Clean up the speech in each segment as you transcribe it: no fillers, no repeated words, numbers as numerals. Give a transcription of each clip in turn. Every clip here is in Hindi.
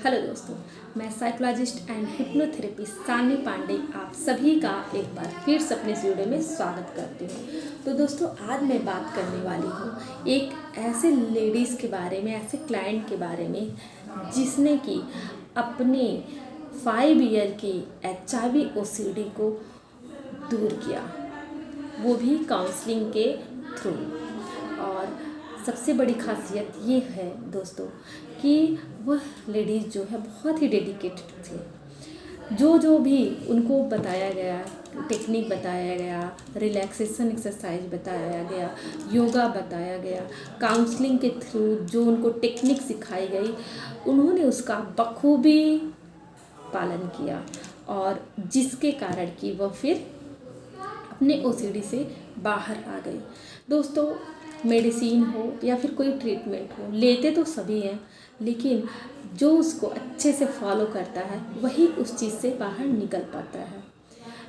हेलो दोस्तों, मैं psychologist and hypnotherapist Sanvi Pandey आप सभी का एक बार फिर से अपने इस वीडियो में स्वागत करती हूँ। तो दोस्तों, आज मैं बात करने वाली हूँ एक ऐसे लेडीज़ के बारे में, ऐसे क्लाइंट के बारे में जिसने कि अपने 5 ईयर की HIV OCD को दूर किया, वो भी काउंसलिंग के थ्रू। और सबसे बड़ी खासियत ये है दोस्तों कि वह लेडीज़ जो है बहुत ही डेडिकेटेड थी। जो भी उनको बताया गया, टेक्निक बताया गया, रिलैक्सेशन एक्सरसाइज बताया गया, योगा बताया गया, काउंसलिंग के थ्रू जो उनको टेक्निक सिखाई गई, उन्होंने उसका बखूबी पालन किया और जिसके कारण कि वह फिर अपने OCD से बाहर आ गई। दोस्तों, मेडिसिन हो या फिर कोई ट्रीटमेंट हो, लेते तो सभी हैं, लेकिन जो उसको अच्छे से फॉलो करता है वही उस चीज़ से बाहर निकल पाता है।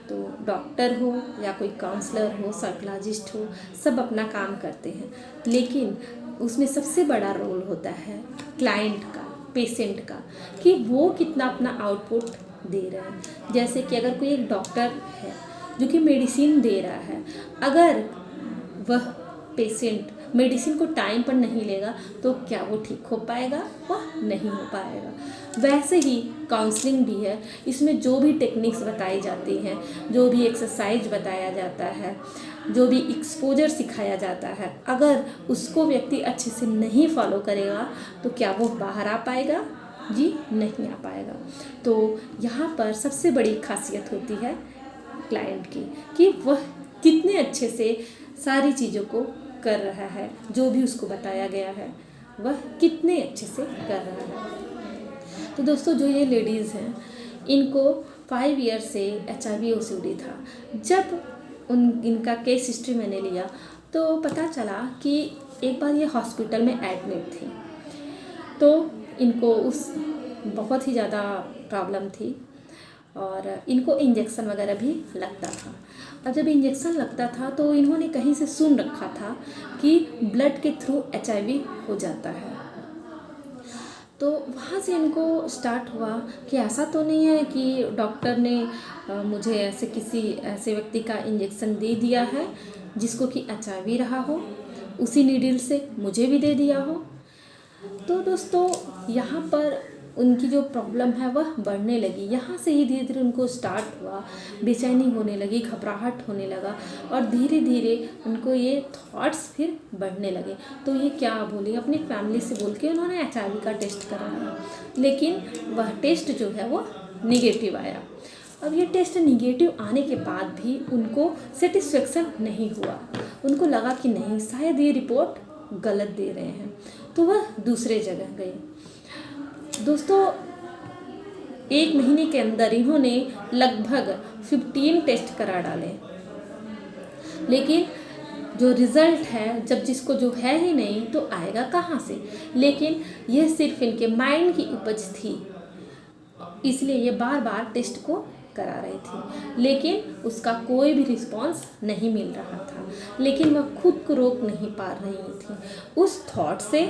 तो डॉक्टर हो या कोई काउंसलर हो, साइकोलॉजिस्ट हो, सब अपना काम करते हैं, लेकिन उसमें सबसे बड़ा रोल होता है क्लाइंट का, पेशेंट का, कि वो कितना अपना आउटपुट दे रहे हैं। जैसे कि अगर कोई एक डॉक्टर है जो कि मेडिसिन दे रहा है, अगर वह पेशेंट मेडिसिन को टाइम पर नहीं लेगा तो क्या वो ठीक हो पाएगा? वह नहीं हो पाएगा। वैसे ही काउंसलिंग भी है, इसमें जो भी टेक्निक्स बताई जाती हैं, जो भी एक्सरसाइज बताया जाता है, जो भी एक्सपोजर सिखाया जाता है, अगर उसको व्यक्ति अच्छे से नहीं फॉलो करेगा तो क्या वो बाहर आ पाएगा? जी नहीं आ पाएगा। तो यहाँ पर सबसे बड़ी खासियत होती है क्लाइंट की कि वह कितने अच्छे से सारी चीज़ों को कर रहा है, जो भी उसको बताया गया है वह कितने अच्छे से कर रहा है। तो दोस्तों, जो ये लेडीज़ हैं, इनको 5 ईयर से HIV OCD था। जब इनका केस हिस्ट्री मैंने लिया तो पता चला कि एक बार ये हॉस्पिटल में एडमिट थी, तो इनको उस बहुत ही ज़्यादा प्रॉब्लम थी और इनको इंजेक्शन वगैरह भी लगता था। और जब इंजेक्शन लगता था तो इन्होंने कहीं से सुन रखा था कि ब्लड के थ्रू HIV हो जाता है। तो वहाँ से इनको स्टार्ट हुआ कि ऐसा तो नहीं है कि डॉक्टर ने मुझे किसी ऐसे व्यक्ति का इंजेक्शन दे दिया है जिसको कि HIV रहा हो, उसी नीडल से मुझे भी दे दिया हो। तो दोस्तों, यहाँ पर उनकी जो प्रॉब्लम है वह बढ़ने लगी। यहाँ से ही धीरे धीरे उनको स्टार्ट हुआ, बेचैनी होने लगी, घबराहट होने लगा और धीरे धीरे उनको ये थॉट्स फिर बढ़ने लगे। तो ये क्या बोली, अपनी फैमिली से बोल के उन्होंने HIV का टेस्ट कराया, लेकिन वह टेस्ट जो है वो निगेटिव आया। अब ये टेस्ट निगेटिव आने के बाद भी उनको सेटिस्फेक्शन नहीं हुआ। उनको लगा कि नहीं, शायद ये रिपोर्ट गलत दे रहे हैं, तो वह दूसरे जगह गए। दोस्तों, 1 महीने के अंदर इन्होंने लगभग 15 टेस्ट करा डाले, लेकिन जो रिज़ल्ट है, जब जिसको जो है ही नहीं तो आएगा कहाँ से? लेकिन यह सिर्फ इनके माइंड की उपज थी, इसलिए ये बार बार टेस्ट को करा रही थी, लेकिन उसका कोई भी रिस्पांस नहीं मिल रहा था। लेकिन वह खुद को रोक नहीं पा रही थी उस थॉट से।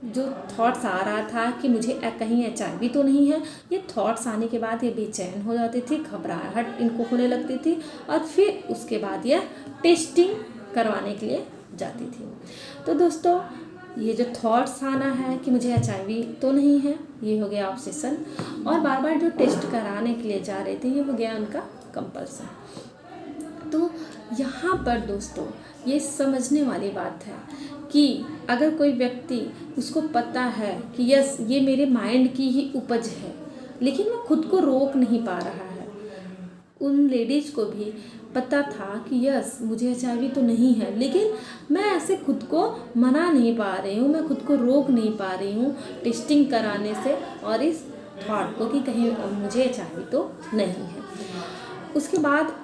जो थॉट्स आ रहा था कि मुझे कहीं HIV तो नहीं है, ये थॉट्स आने के बाद ये बेचैन हो जाती थी, घबराहट इनको होने लगती थी और फिर उसके बाद यह टेस्टिंग करवाने के लिए जाती थी। तो दोस्तों, ये जो थॉट्स आना है कि मुझे HIV तो नहीं है, ये हो गया ऑब्सेशन, और बार बार जो टेस्ट कराने के लिए जा रहे थे, ये हो गया उनका कंपल्सन। तो यहाँ पर दोस्तों, ये समझने वाली बात है कि अगर कोई व्यक्ति, उसको पता है कि यस, ये मेरे माइंड की ही उपज है, लेकिन वो खुद को रोक नहीं पा रहा है। उन लेडीज़ को भी पता था कि यस, मुझे HIV तो नहीं है, लेकिन मैं ऐसे खुद को मना नहीं पा रही हूँ, मैं खुद को रोक नहीं पा रही हूँ टेस्टिंग कराने से और इस थॉट को कि कहीं मुझे HIV तो नहीं है। उसके बाद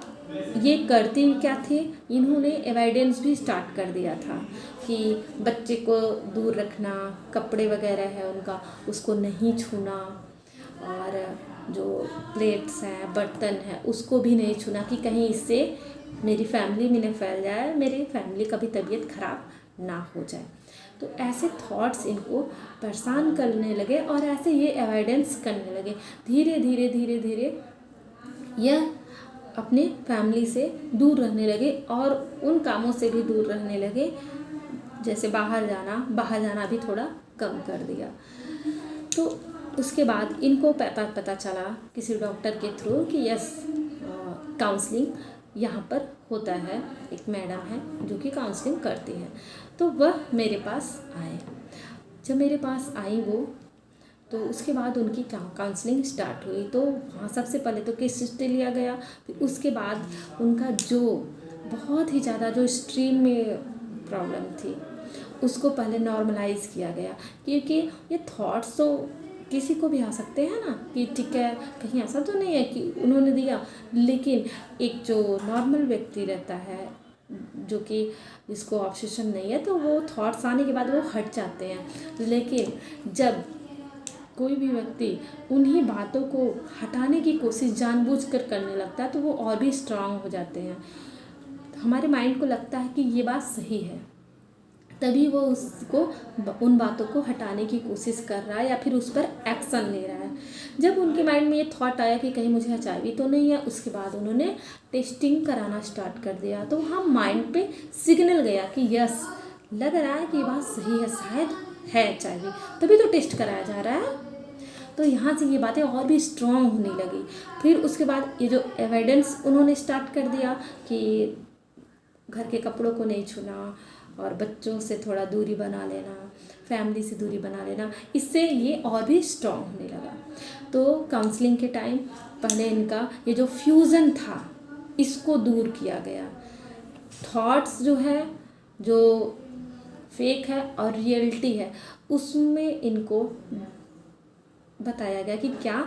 ये करती क्या थी, इन्होंने एविडेंस भी स्टार्ट कर दिया था कि बच्चे को दूर रखना, कपड़े वगैरह है उनका, उसको नहीं छूना, और जो प्लेट्स हैं, बर्तन है, उसको भी नहीं छूना कि कहीं इससे मेरी फैमिली में न फैल जाए, मेरी फैमिली का भी तबीयत खराब ना हो जाए। तो ऐसे थॉट्स इनको परेशान करने लगे और ऐसे ये अवॉइडेंस करने लगे। धीरे धीरे धीरे धीरे यह अपने फैमिली से दूर रहने लगे और उन कामों से भी दूर रहने लगे, जैसे बाहर जाना भी थोड़ा कम कर दिया। तो उसके बाद इनको पता चला किसी डॉक्टर के थ्रू कि यस, काउंसलिंग यहाँ पर होता है, एक मैडम है जो कि काउंसलिंग करती है। तो वह मेरे पास आए। जब मेरे पास आई वो, तो उसके बाद उनकी काउंसलिंग स्टार्ट हुई। तो वहाँ सबसे पहले तो केस हिस्ट्री लिया गया, फिर उसके बाद उनका जो बहुत ही ज़्यादा जो स्ट्रीम में प्रॉब्लम थी उसको पहले नॉर्मलाइज किया गया, क्योंकि ये थॉट्स तो किसी को भी आ सकते हैं ना, कि ठीक है कहीं ऐसा तो नहीं है कि उन्होंने दिया, लेकिन एक जो नॉर्मल व्यक्ति रहता है जो कि जिसको ऑब्सेशन नहीं है, तो वो थॉट्स आने के बाद वो हट जाते हैं। लेकिन जब कोई भी व्यक्ति उन्हीं बातों को हटाने की कोशिश जानबूझकर करने लगता है तो वो और भी स्ट्रांग हो जाते हैं। हमारे माइंड को लगता है कि ये बात सही है, तभी वो उसको उन बातों को हटाने की कोशिश कर रहा है या फिर उस पर एक्शन ले रहा है। जब उनके माइंड में ये थॉट आया कि कहीं मुझे HIV तो नहीं है, उसके बाद उन्होंने टेस्टिंग कराना स्टार्ट कर दिया। तो वहाँ माइंड पे सिग्नल गया कि यस, लग रहा है कि ये बात सही है, शायद है HIV, तभी तो टेस्ट कराया जा रहा है। तो यहाँ से ये बातें और भी स्ट्रॉन्ग होने लगी। फिर उसके बाद ये जो एविडेंस उन्होंने स्टार्ट कर दिया कि घर के कपड़ों को नहीं छूना और बच्चों से थोड़ा दूरी बना लेना, फैमिली से दूरी बना लेना, इससे ये और भी स्ट्रॉन्ग होने लगा। तो काउंसलिंग के टाइम पहले इनका ये जो फ्यूज़न था इसको दूर किया गया। थॉट्स जो है, जो फेक है और रियलिटी है, उसमें इनको बताया गया कि क्या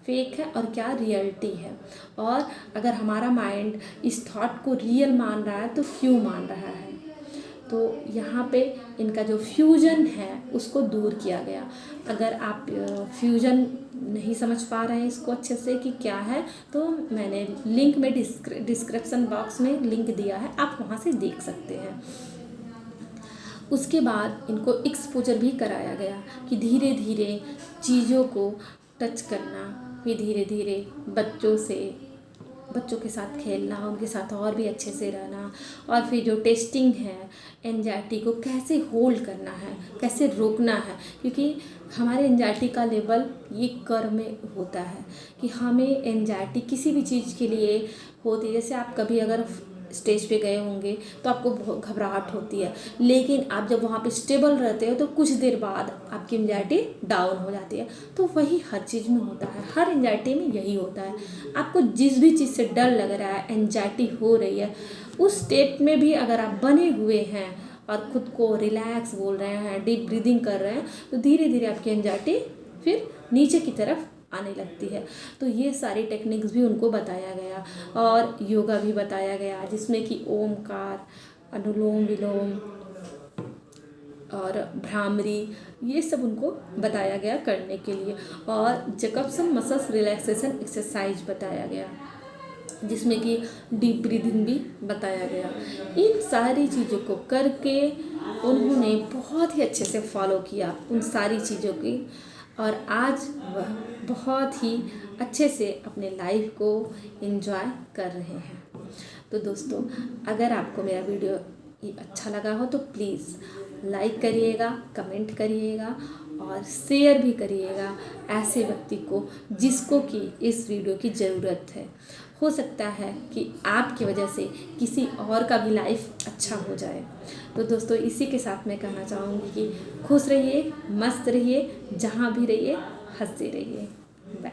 फेक है और क्या रियलिटी है, और अगर हमारा माइंड इस थॉट को रियल मान रहा है तो क्यों मान रहा है। तो यहाँ पे इनका जो फ्यूजन है उसको दूर किया गया। अगर आप फ्यूजन नहीं समझ पा रहे हैं इसको अच्छे से कि क्या है, तो मैंने लिंक में डिस्क्रिप्शन बॉक्स में लिंक दिया है, आप वहाँ से देख सकते हैं। उसके बाद इनको एक्सपोजर भी कराया गया कि धीरे धीरे चीज़ों को टच करना, फिर धीरे धीरे बच्चों के साथ खेलना, उनके साथ और भी अच्छे से रहना, और फिर जो टेस्टिंग है एंजाइटी को कैसे होल्ड करना है, कैसे रोकना है, क्योंकि हमारे एंजाइटी का लेवल ये कर्व में होता है कि हमें एंजाइटी किसी भी चीज़ के लिए होती है। जैसे आप कभी अगर स्टेज पे गए होंगे तो आपको बहुत घबराहट होती है, लेकिन आप जब वहाँ पे स्टेबल रहते हो तो कुछ देर बाद आपकी एंजाइटी डाउन हो जाती है। तो वही हर चीज़ में होता है, हर एंजाइटी में यही होता है। आपको जिस भी चीज़ से डर लग रहा है, एंजाइटी हो रही है, उस स्टेट में भी अगर आप बने हुए हैं और ख़ुद को रिलैक्स बोल रहे हैं, डीप ब्रीदिंग कर रहे हैं, तो धीरे धीरे आपकी एंजाइटी फिर नीचे की तरफ आने लगती है। तो ये सारी टेक्निक्स भी उनको बताया गया और योगा भी बताया गया, जिसमें कि ओमकार, अनुलोम विलोम और भ्रामरी, ये सब उनको बताया गया करने के लिए, और जैकबसन मसल्स रिलैक्सेशन एक्सरसाइज बताया गया, जिसमें कि डीप ब्रीदिंग भी बताया गया। इन सारी चीज़ों को करके उन्होंने बहुत ही अच्छे से फॉलो किया उन सारी चीज़ों की, और आज वह बहुत ही अच्छे से अपने लाइफ को एंजॉय कर रहे हैं। तो दोस्तों, अगर आपको मेरा वीडियो अच्छा लगा हो तो प्लीज़ लाइक करिएगा, कमेंट करिएगा और शेयर भी करिएगा ऐसे व्यक्ति को जिसको कि इस वीडियो की ज़रूरत है। हो सकता है कि आपकी वजह से किसी और का भी लाइफ अच्छा हो जाए। तो दोस्तों, इसी के साथ मैं कहना चाहूँगी कि खुश रहिए, मस्त रहिए, जहाँ भी रहिए हंसते रहिए। बाय।